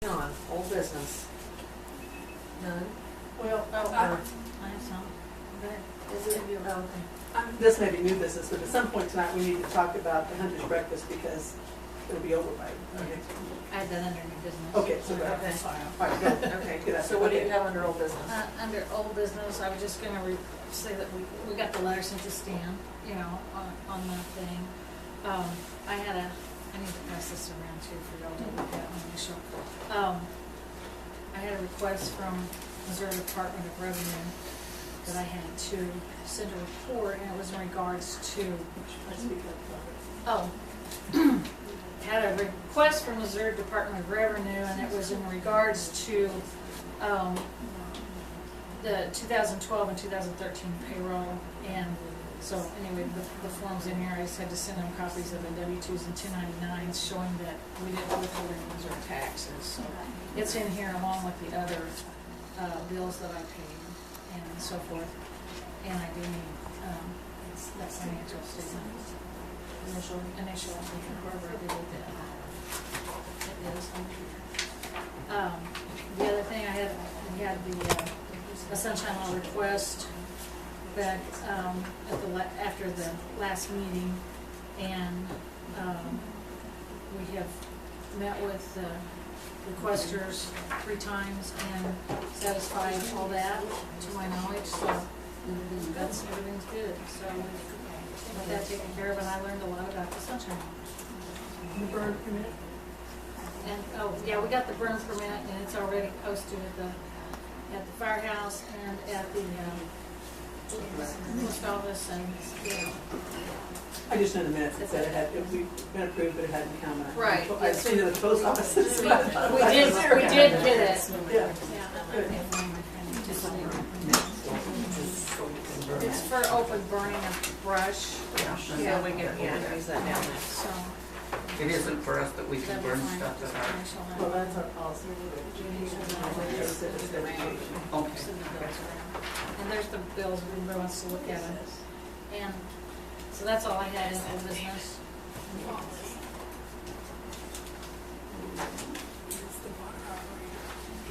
On old business. None? Well, I have some. But Is it? Oh, okay. this may be new business, but at some point tonight, we need to talk about the hunter's breakfast because it'll be over by next week. I had that under new business. Okay, so go ahead. Okay. All right, go. Okay, Good. so what do you Okay. have under old business? Under old business, I was just gonna say that we got the letter sent to Stan, you know, on the thing. I need to pass this around too for y'all to look at when we show. I had a request from Missouri Department of Revenue that I had to send a report, and it was in regards to, had a request from Missouri Department of Revenue, and it was in regards to the 2012 and 2013 payroll. And so anyway, the forms in here, I just had to send them copies of the W-2s and 1099s showing that we didn't withhold any Missouri taxes. So it's in here along with the other bills that I paid and so forth. And I do need that financial statement. Initial, whoever I did with it. It is on here. The other thing we had the Sunshine Law request back after the last meeting, and we have met with the requesters 3 times and satisfied all that to my knowledge, so everything's good. So with that taken care of, and I learned a lot about the Sunshine Law. The burn permit? And, yeah, we got the burn permit, and it's already posted at the firehouse and at the post office, and, you know. I just know the minutes, it said it had, we've been approved, but it hadn't come. Right. I've seen it at the post office. We did get it. Yeah. Good. It's for open burning of brush, Yeah, we can, use that down there. so. It isn't for us that we can that'd be burn fine. stuff Just at our. initial that. Well, that's our policy. Okay. Send the bills around. And there's the bills, if anybody wants to look at them. And so that's all I had in old business.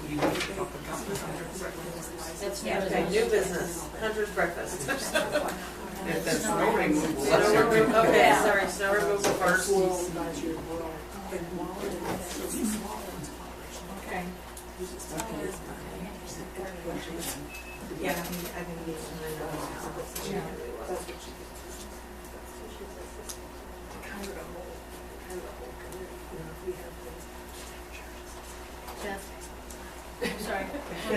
Do you need to talk about this under breakfast? That's new Okay, business. new business, hunter's breakfast. If that's snow removal, Snow that's removal, everything. okay, sorry, snow removal first. Okay. Yeah, I think he's in the Yeah. Jeff? I'm sorry.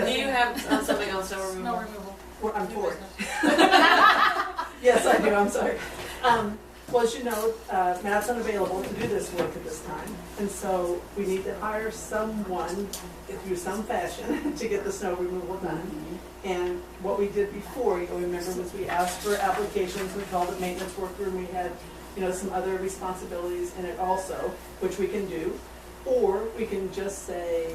Do you have something on snow removal? Snow removal. I'm New for it. business. Yes, I do, I'm sorry. Well, as you know, Matt's unavailable to do this work at this time, and so we need to hire someone through some fashion to get the snow removal done. And what we did before, you'll remember, was we asked for applications, we called it maintenance worker, and we had, some other responsibilities in it also, which we can do. Or we can just say,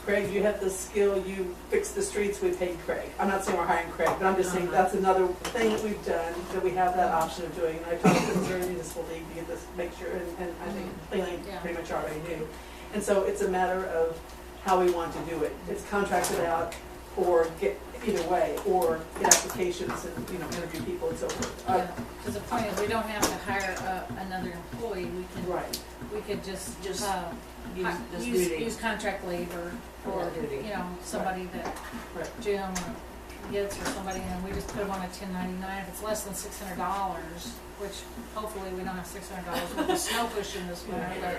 Craig, you have the skill, you fix the streets, we paid Craig. I'm not saying we're hiring Craig, but I'm just saying that's another thing that we've done, that we have that option of doing. And I talked to the Missouri Municipal League to get this, make sure, and I think Elaine pretty much already knew. And so it's a matter of how we want to do it. It's contracted out, or get, either way, or get applications and, interview people and so forth. Yeah, because the point is, we don't have to hire another employee, Right. we could just, Use use contract labor, or, duty. somebody that Right. Jim gets, or somebody, and we just put them on a 1099. If it's less than $600, which hopefully we don't have $600 with the snow cushion this winter, but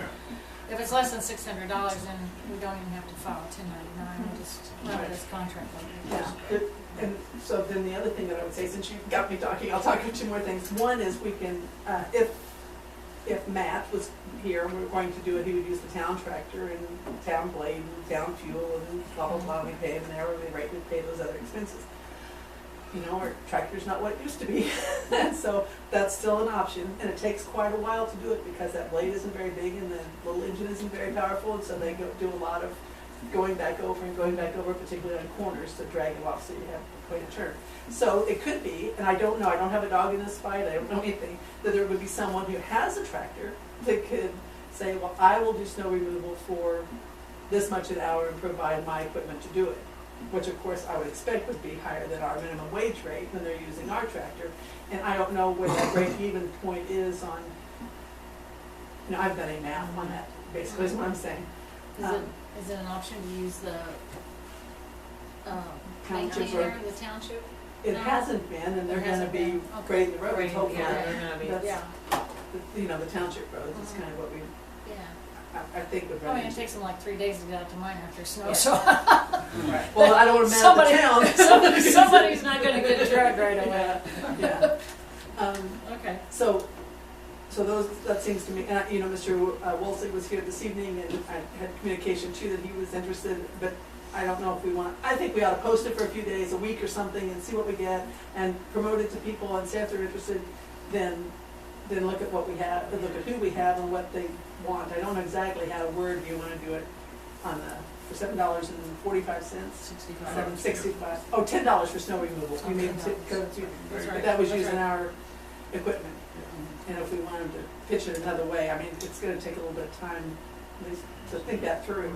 if it's less than $600, then we don't even have to file a 1099, we just run it as contract labor. Yeah, and so then the other thing that I would say, since you got me talking, I'll talk about 2 more things. One is we can, if Matt was here and we were going to do it, he would use the town tractor and town blade and town fuel and blah, blah, blah, we pay him an hourly rate, we pay those other expenses. Our tractor's not what it used to be, so that's still an option, and it takes quite a while to do it because that blade isn't very big and the little engine isn't very powerful, and so they do a lot of going back over, particularly on corners, to drag it off so you have quite a turn. So it could be, and I don't know, I don't have a dog in this fight, I don't know anything, that there would be someone who has a tractor that could say, well, I will do snow removal for this much an hour and provide my equipment to do it. Which of course I would expect would be higher than our minimum wage rate when they're using our tractor. And I don't know where that break-even point is on, I've done a math on that, basically is what I'm saying. Is it an option to use the, Township maintainer, road. the township? It No. hasn't been, and they're It gonna hasn't be been. Okay. grading the roads, Grading, hopefully. yeah, they're gonna be. That's, Yeah, the township roads is kind of what we, yeah. I think would I run mean, it into. takes them like 3 days to get out to mine after snow, Yeah. so Well, I don't want to mad at the town. somebody's not gonna get drugged right away. Yeah. Okay. So that seems to me, and Mr. Wolsey was here this evening, and I had communication too that he was interested, but I don't know if we want, I think we ought to post it for a few days, a week or something, and see what we get, and promote it to people, and say if they're interested, then look at what we have, and look at who we have and what they want. I don't know exactly how to word, do you want to do it on for $7.45? 65. $7.65. Oh, $10 for snow removal. We made $10. That's right. that was That's using right. our equipment. And if we wanted to pitch it another way, I mean, it's gonna take a little bit of time, at least, to think that through.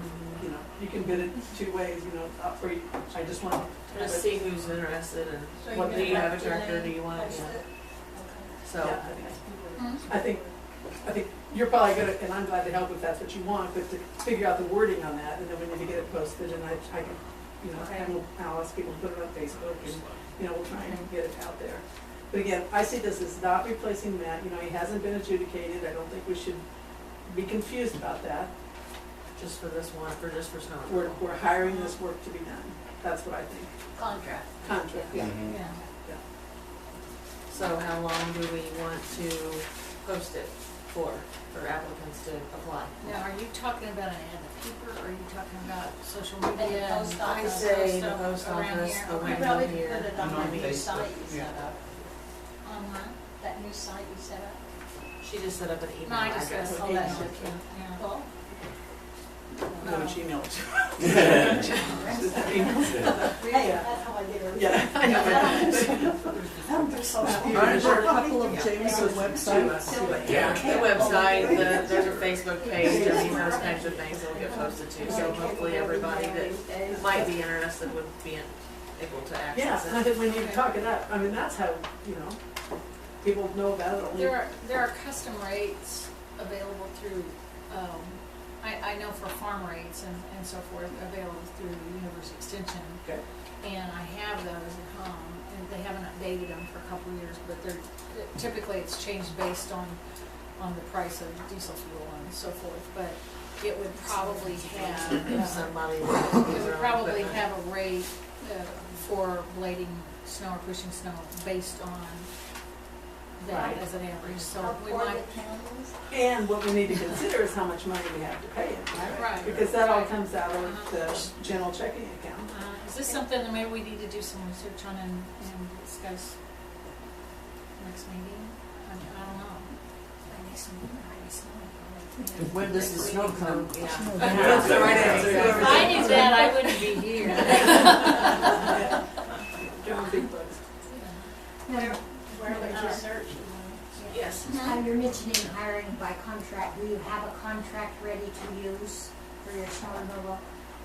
You can bid it two ways, or I just want to. Just see who's interested So and you're do gonna you have a let Renee tractor, do you want it? post Yeah. it? So, Yeah, I think you're probably gonna, and I'm glad to help if that's what you want, but to figure out the wording on that, and then we need to get it posted, and I can, Okay. and I'll ask people to put it on Facebook, and, we'll try and get it out there. But again, I see this as not replacing Matt, he hasn't been adjudicated, I don't think we should be confused about that. just for this one, just for snow We're removal. hiring this work to be done, that's what I think. Contract. Contract, yeah. Yeah. So how long do we want to post it for applicants to apply? Now, are you talking about an ad in the paper, or are you talking about social the media? post and office. I say the stuff post around office, here? the Okay. We window probably could here. put it on And on the new Facebook, site you yeah. set up. Online? That new site you set up. She just set up an email No, I just address. said, Oh, yeah, that's it. yeah. Well, No, Gmail. really, that's how I get everything. Yeah, I know. I'm just so Aren't there a couple of Yeah. Jameson websites? Yeah, the website, there's a Facebook page, those kinds of things will get posted too, so hopefully everybody that might be interested would be able to Yeah, access I it. think when you talk it up, I mean, that's how, people know about it. Only- There are custom rates available through, I know for farm rates and so forth, available through University Extension. Okay. And I have those at home, and they haven't updated them for a couple of years, but typically it's changed based on the price of diesel fuel and so forth, but it would probably have, If somebody it wants to use would their own probably equipment. have a rate for blading snow or pushing snow based on that Right. as an average, so How we poor might, the town is. And what we need to consider is how much money we have to pay it, Right. because that all Right. comes out of the general checking account. is this something that maybe we need to do some research on and discuss next meeting? I don't know. When does the snow come? Yeah. That's the right answer. If I knew that, I wouldn't be here. John Big Bucks. Where would you search? Yes. You're mentioning hiring by contract. Do you have a contract ready to use for your snow removal?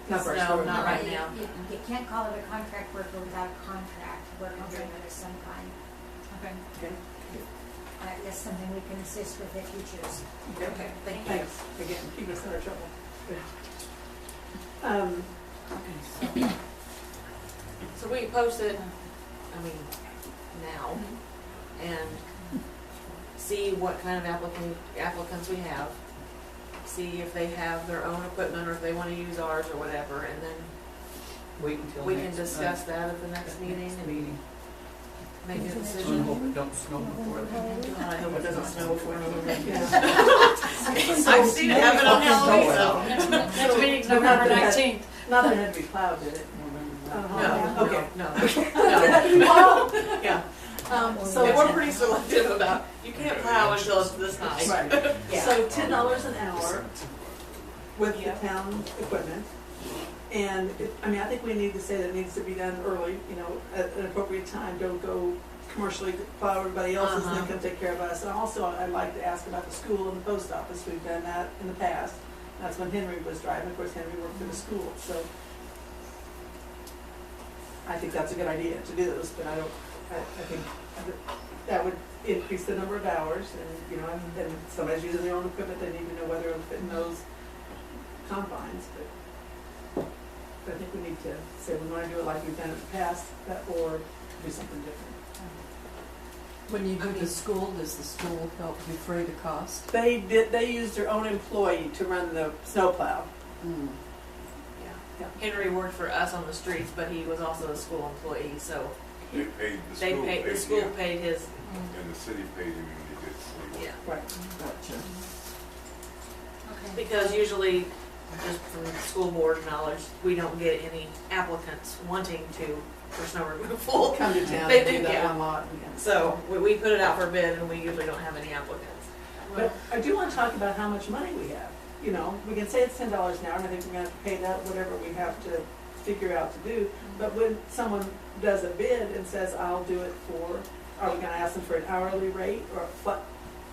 Not for No, sure. not right now. You can't call it a contract worker without a contract work agreement of some kind. Okay. Okay, That's something we can assist with if you choose. okay, Thank you. thanks, again, keep us out of trouble. Good. So we post it, now, and see what kind of applicants we have. See if they have their own equipment or if they want to use ours or whatever, and then Wait until we can next discuss that at the next meeting and meeting. make a I decision. hope it don't snow before then. I hope it doesn't snow before November. Yeah. I've seen it happen on No, Halloween, so. Next meeting's But not November that- 19th. Not that it had to be plowed, did it? No, Okay. no. Yeah. So So we're pretty selective about, you can't plow until it's this high. Right, Yeah. so $10 an hour with the town equipment. And, I think we need to say that it needs to be done early, at an appropriate time, don't go commercially plow everybody else's and then come take care of us. And also, I'd like to ask about the school and the post office, we've done that in the past. That's when Henry was driving. Of course, Henry worked for the school, so I think that's a good idea to do those, but I think that would increase the number of hours, and, you know, and somebody's using their own equipment, they need to know whether it'll fit in those confines, but I think we need to say we want to do it like we've done in the past, or do something different. When you go to school, does the school help defray the cost? They used their own employee to run the snowplow. Mm. Yeah. Henry worked for us on the streets, but he was also a school employee, so They paid, the they school paid, paid the school him, paid his, and the city paid him when he did sleep. yeah. Right. Gotcha. Okay. Because usually, just from school board knowledge, we don't get any applicants wanting to, for snow removal. Come to town They and do, do that yeah. one lot. And So we put it out for bid and we usually don't have any applicants. But I do want to talk about how much money we have. You know, we can say it's $10 an hour, and I think we're going to have to pay that, whatever we have to figure out to do. But when someone does a bid and says, I'll do it for, are we going to ask them for an hourly rate or what?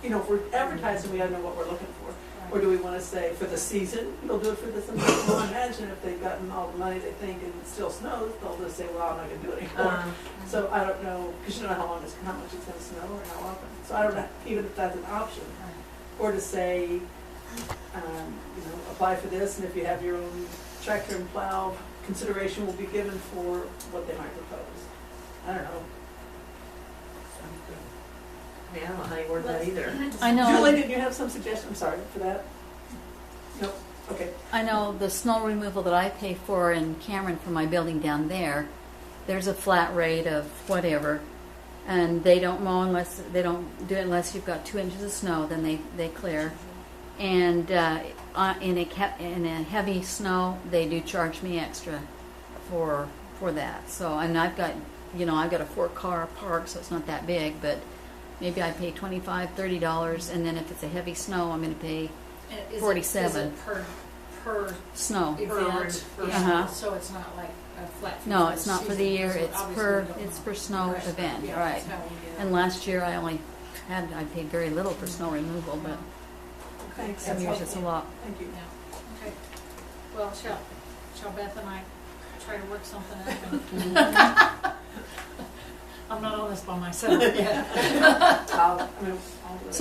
You know, if we're advertising, we got to know what we're looking for. Or do we want to say for the season, they'll do it for this amount? Well, imagine if they've gotten all the money they think and it still snows, they'll just say, well, I'm not going to do it anymore. So I don't know, because you don't know how much it's going to snow or how often. So I don't know, even if that's an option. Or to say, you know, apply for this, and if you have your own tractor and plow, consideration will be given for what they might propose. I don't know. I mean, I don't know how you word that either. I know. Julie, did you have some suggestion? I'm sorry for that. Nope. Okay. I know the snow removal that I pay for in Cameron for my building down there, there's a flat rate of whatever, and they don't mow unless, they don't do it unless you've got 2 inches of snow, then they clear. And in a heavy snow, they do charge me extra for that. So, and I've got, you know, I've got a 4-car park, so it's not that big, but maybe I pay $25, $30, and then if it's a heavy snow, I'm going to pay Is it- $47. Is it per snow. event? Uh-huh. So it's not like a flat fee No, for it's the not for the season, year, because it's obviously per, we don't it's know. per snow Right. event, Yeah, right. that's how we do it. And last year I paid very little for snow removal, but Thanks. some That's years it's a helpful. lot. Thank you. Yeah, okay. Well, shall Beth and I try to work something out? I'm not on this by myself yet. I'll do it.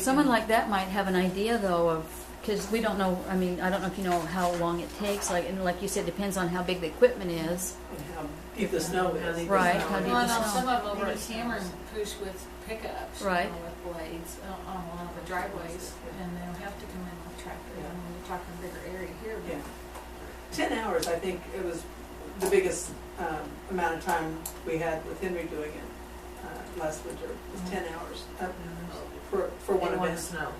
Someone like that might have an idea though of, because we don't know, I mean, I don't know if you know how long it takes, and like you said, depends on how big the equipment is. And how deep the snow is. Right, how deep Well, I the know snow. some of them over at Cameron push with pickups, you Right. know, with blades on a lot of the driveways, and they don't have to come in with tractor. I mean, we're talking a bigger area here, Yeah. but 10 hours, I think it was the biggest amount of time we had with Henry doing it last winter, was 10 hours for one In one event. snow.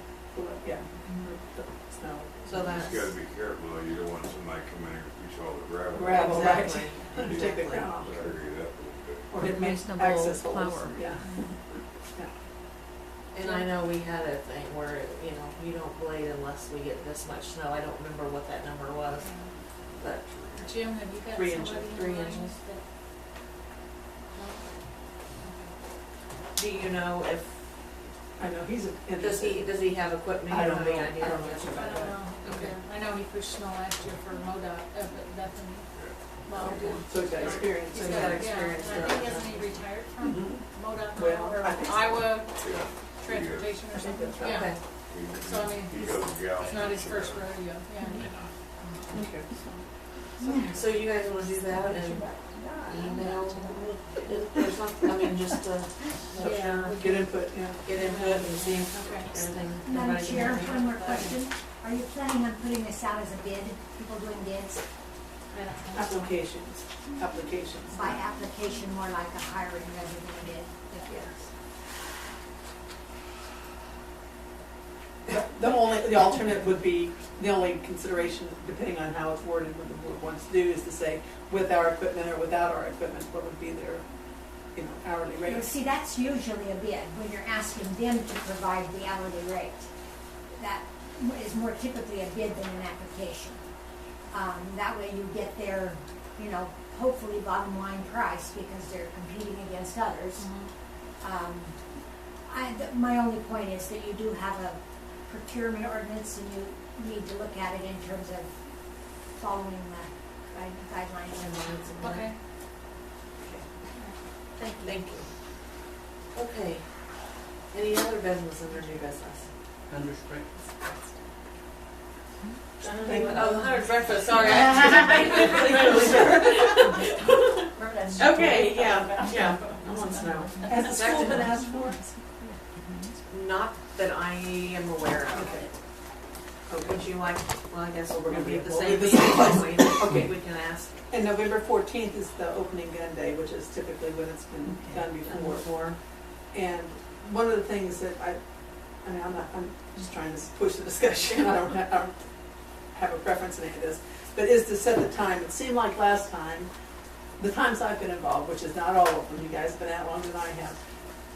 Yeah, for snow. So You that's. just gotta be careful, though, you don't want somebody coming in and push all the gravel. Gravel, right. Exactly. You take the crown off. Bury it up a little bit. Or hit Reasonable access holes. power. Yeah. And I know we had a thing where, you know, you don't blade unless we get this much snow. I don't remember what that number was, but Jim, have you got 3 somebody inches. in 3 mind inches. that- do you know if, I know, he's does interested. he have equipment? I You don't have any know. idea? I don't know much I about don't that. know. Okay. I know he pushed snow last year for MoDOT up at Bethany. Well, So he's got experience. He's in got that. experience. Yeah, I think hasn't he retired from Mhm. MoDOT Well, or I think so. Iowa Yeah. Transportation I or think something? that's right. Yeah, Okay. So, I mean, He goes gallon. it's not his first rodeo, yeah. Okay. So you guys wanna do that and email or something? I mean, just to make Yeah. sure, Get input, yeah. get input and see Okay. everything. Madam everybody can Chair, have. one more question. Are you planning on putting this out as a bid, people doing bids Applications. by application, more like a hiring rather than a bid? The alternate would be, the only consideration, depending on how it's worded, what the board wants to do, is to say, with our equipment or without our equipment, what would be their, you know, hourly You rate. see, that's usually a bid, when you're asking them to provide the hourly rate. That is more typically a bid than an application. That way you get their, you know, hopefully bottom line price, because they're competing against others. My only point is that you do have a procurement ordinance, and need to look at it in terms of following the guidelines. Okay. Thank you. Thank you. Okay. Any other business under new business? Hunter's breakfast. Oh, the Hunter's breakfast, sorry. Okay, yeah, I want to know. Has the school been asked for? Not that I am aware of. Would you like, well, I guess we're gonna be at the same meeting, Okay. we can ask. And November 14th is the opening gun day, which is typically when it's been done before. Before. And one of the things that I mean, I'm just trying to push the discussion. I don't have a preference in any of this, but is to set the time. It seemed like last time, the times I've been involved, which is not all of them, you guys have been out longer than I have,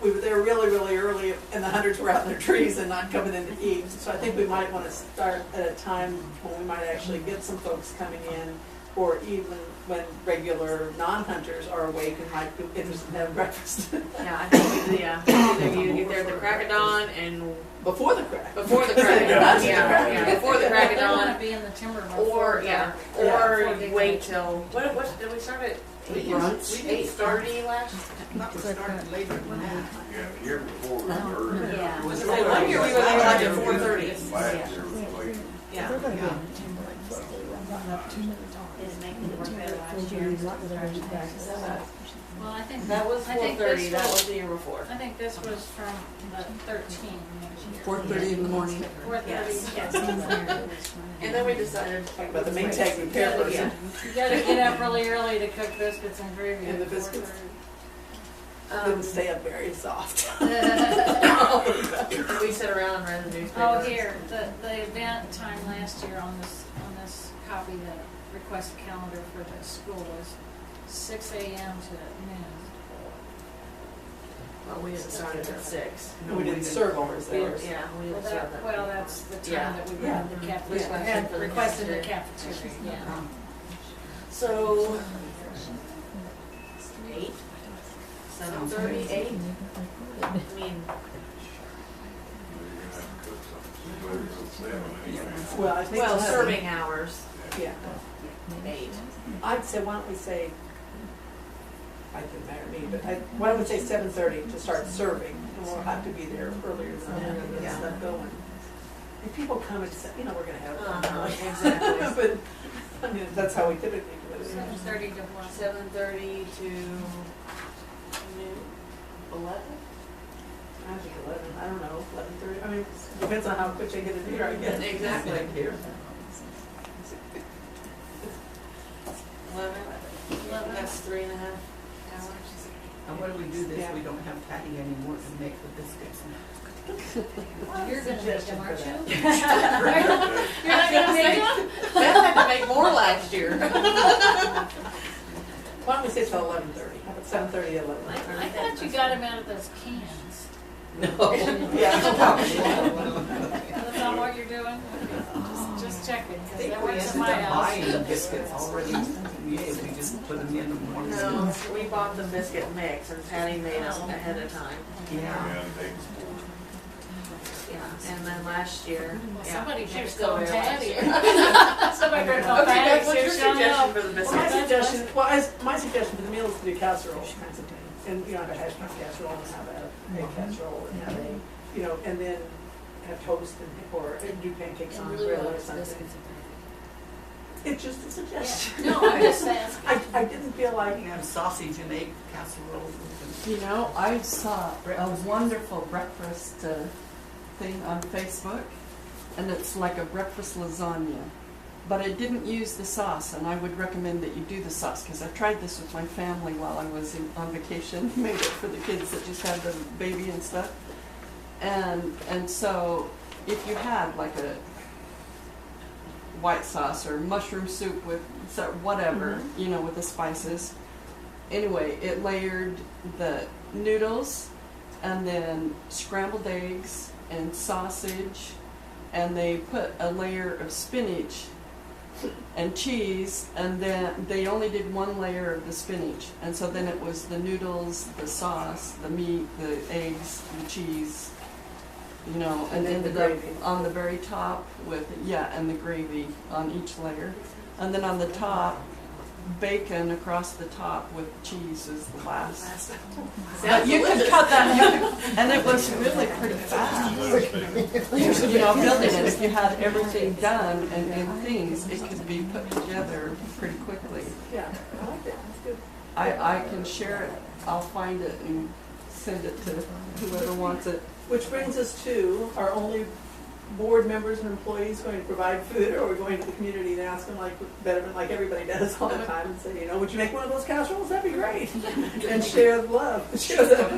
we were there really, really early, and the hunters were out in their trees and not coming in to eat. So I think we might want to start at a time when we might actually get some folks coming in, or even when regular non-hunters are awake and might be interested in having breakfast. Yeah, I think, either you get there at the crack of dawn and Before the crack. before the crack of dawn, yeah, before the crack of They wanna dawn, be in the timber or, before yeah, dark. or Before they wait go. till, what, did we start at Brunch. 8:30 last? Yeah, the year before we were early. Yeah. Was Like, one year we were there like at 4:30. Last year was late. Yeah. Well, I think. That was I think 4:30, this that was the year before. I think this was from the 13 next year. 4:30 in the morning. 4:30. Yes. And then we decided. Talking about the main tag repair person. You gotta get up really early to cook biscuits and gravy. And the at biscuits. 4:30. Didn't stay up very soft. We sit around and read the newspaper. Oh, here, the event time last year on this copy, the request calendar for the school was 6 a.m. to noon. Well, we didn't start it at 6. We didn't serve hours We there. didn't, yeah, we Well, didn't start that. well, that's the Yeah. time that we Yeah. had the cafeteria, Yeah. had requested the cafeteria, yeah. So, 8? 7:30, 8? I mean, You're gonna have to cook something. So better till 7 anyway. Well, I think. well, we'll have- serving hours, Yeah. 8. I'd say, why don't we say, I didn't matter to me, but why don't we say 7:30 to start serving, and we'll have to be there earlier than that to get Yeah. stuff going. If people come and say, we're gonna have Exactly. But, I mean, that's how we typically do it. 7:30 to 1. 7:30 to noon, 11? I think 11, I don't know, 11:30, I mean, depends on how quick they get it here, I guess. Exactly. Here. 11? That's 3.5 hours. And what do we do this, Yeah. we don't have Patty anymore to make the biscuits? You're gonna make them, aren't you? You're not gonna make them? Beth had to make more last year. Why don't we say till 11:30, how about 7:30 to 11:30? I thought you got them out of those cans. No. Yeah. That's not what you're doing? Okay. Just checking, I because think that we works ended in my up house. buying the biscuits already made, we just put them in the morning. No, we bought the biscuit mix and Patty made them ahead of time. Yeah. Yeah, they, Yeah, and then last year, Well, yeah, somebody she better was still call there last Patty. year. Somebody better call Okay, Patty. Beth, what's see your if she'll suggestion know. for the Well, biscuits? my suggestion for the meal is to do casserole kinds of things, and, have a hash brown casserole, and have a egg casserole, and have and then have toast or do pancakes on the grill or something. It's just a suggestion. No, I'm just asking. I didn't feel like, We have sausage and egg casserole. You know, I saw a wonderful breakfast thing on Facebook, and it's like a breakfast lasagna. But I didn't use the sauce, and I would recommend that you do the sauce, because I tried this with my family while I was on vacation, made it for the kids that just had the baby and stuff. And so, if you had like a white sauce or mushroom soup with whatever, with the spices. Anyway, it layered the noodles and then scrambled eggs and sausage, and they put a layer of spinach and cheese, and then they only did one layer of the spinach, and so then it was the noodles, the sauce, the meat, the eggs, the cheese, you know, and And the ended up gravy. on the very top with, yeah, and the gravy on each layer. And then on the top, bacon across the top with cheese is the last. But you could cut that, and it was really pretty fast. You know, building it, if you had everything done and things, it could be put together pretty quickly. Yeah, I like it, that's good. I can share it, I'll find it and send it to whoever wants it. Which brings us to, are only board members and employees going to provide food, or are we going to the community and ask them like Betterment, like everybody does all the time, and say, you know, would you make one of those casseroles? That'd be great. And share the love, share the